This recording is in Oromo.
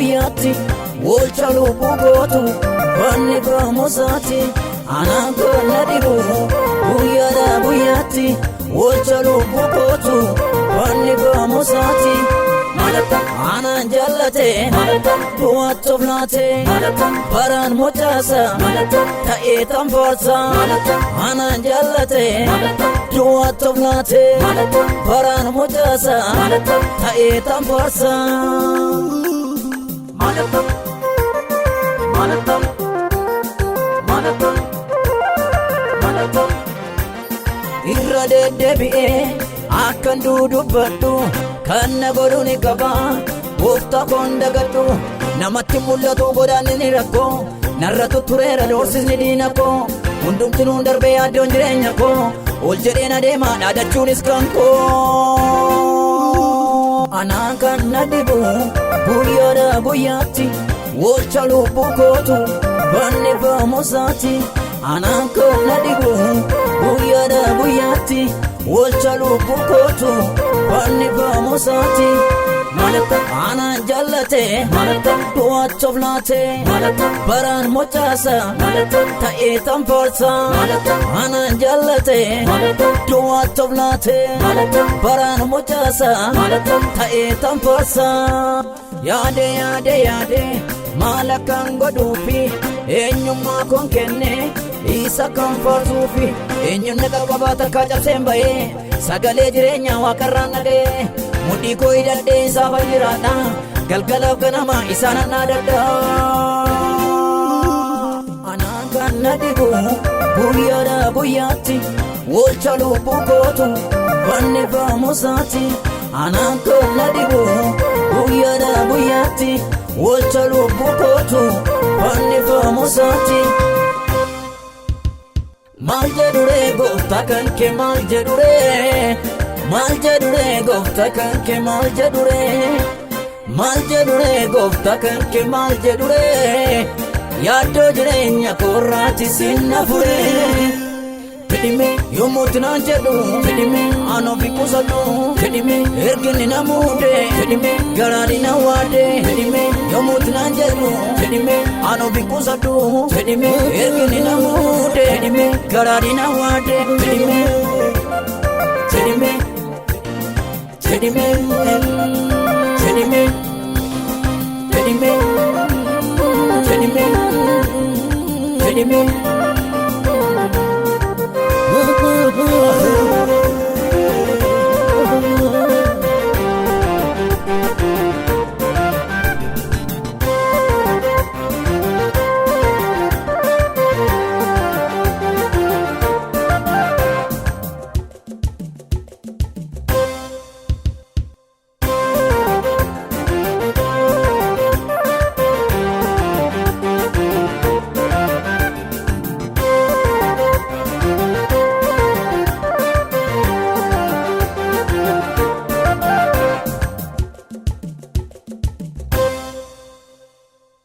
guyyaatti oolcha lubbuu kootu fannifamuusaati. Anaan kan na dhibu guyyaadhaa guyyaatti oolcha lubbuu kootu fannifamuusaati. Anaan jallate du'aatoof laate baraan mocaasa ta'ee tanfaarsa. Anaan jallate du'aatoof laate baraan mocaasa ta'ee tanfaarsa. Irra deddeebi'ee akkan dudubbadhu kan na godhu ni qaba gooftaa koon dagadhu. Namatti mul'atu godaanni ni rakkoo narra tuttureera doorsisni diina koo. Hundumtinuun darbee yaaddoon jireenya koo ol jedheen adeemaa dhaadachuunis kan koo. Anaan kan na dhibu guyyaadhaa guyyaatti oolcha lubbuu kootu fannifamuusaati. Anaan kan na dhibu guyyaadhaa guyyaatti oolcha lubbuu kootu fannifamuusaati. Anaan jallate du'aatoof laate baraan mocaasa ta'ee tanfaarsa. Anaan jallate du'aatoof laate baraan mocaasa ta'ee tanfaarsa. Yaade maal akkan godhuufi eenyummaa koon kenne isa kan faarsuufi. Eenyuun naqa qabaata akka cabseen bahee sagalee jireenyaa waaqarraan dhaga'ee. Mudhii koo hidhadhee isaaf jiraadha galgalaaf ganama isaan annaadadha. Anaan kan na dhibu guyyaadhaa guyyaatti oolcha lubbuu kootu fannifamuusaati. Anaan kan na dhibu guyyaadhaa guyyaatti oolcha lubbuu kootu fannifamuusaati. Maal jedhure gooftaa kan kee maal jedhure maal jedhure gooftaa kan kee maal jedhure maal jedhure gooftaa kan kee maal jedhure yaaddoo jireenya koorraati sinna fure. Fedhime yommuutti naan jedhu fedhime anoo fi qusadhu fedhime erginni na muude fedhime garaadhi na waade fedhime yommuutti naan jedhu fedhime anoo fi qusadhu fedhime erginni na muude fedhime garaadhi na waade fedhime fedhime fedhime fedhime fedhime fedhime fedhime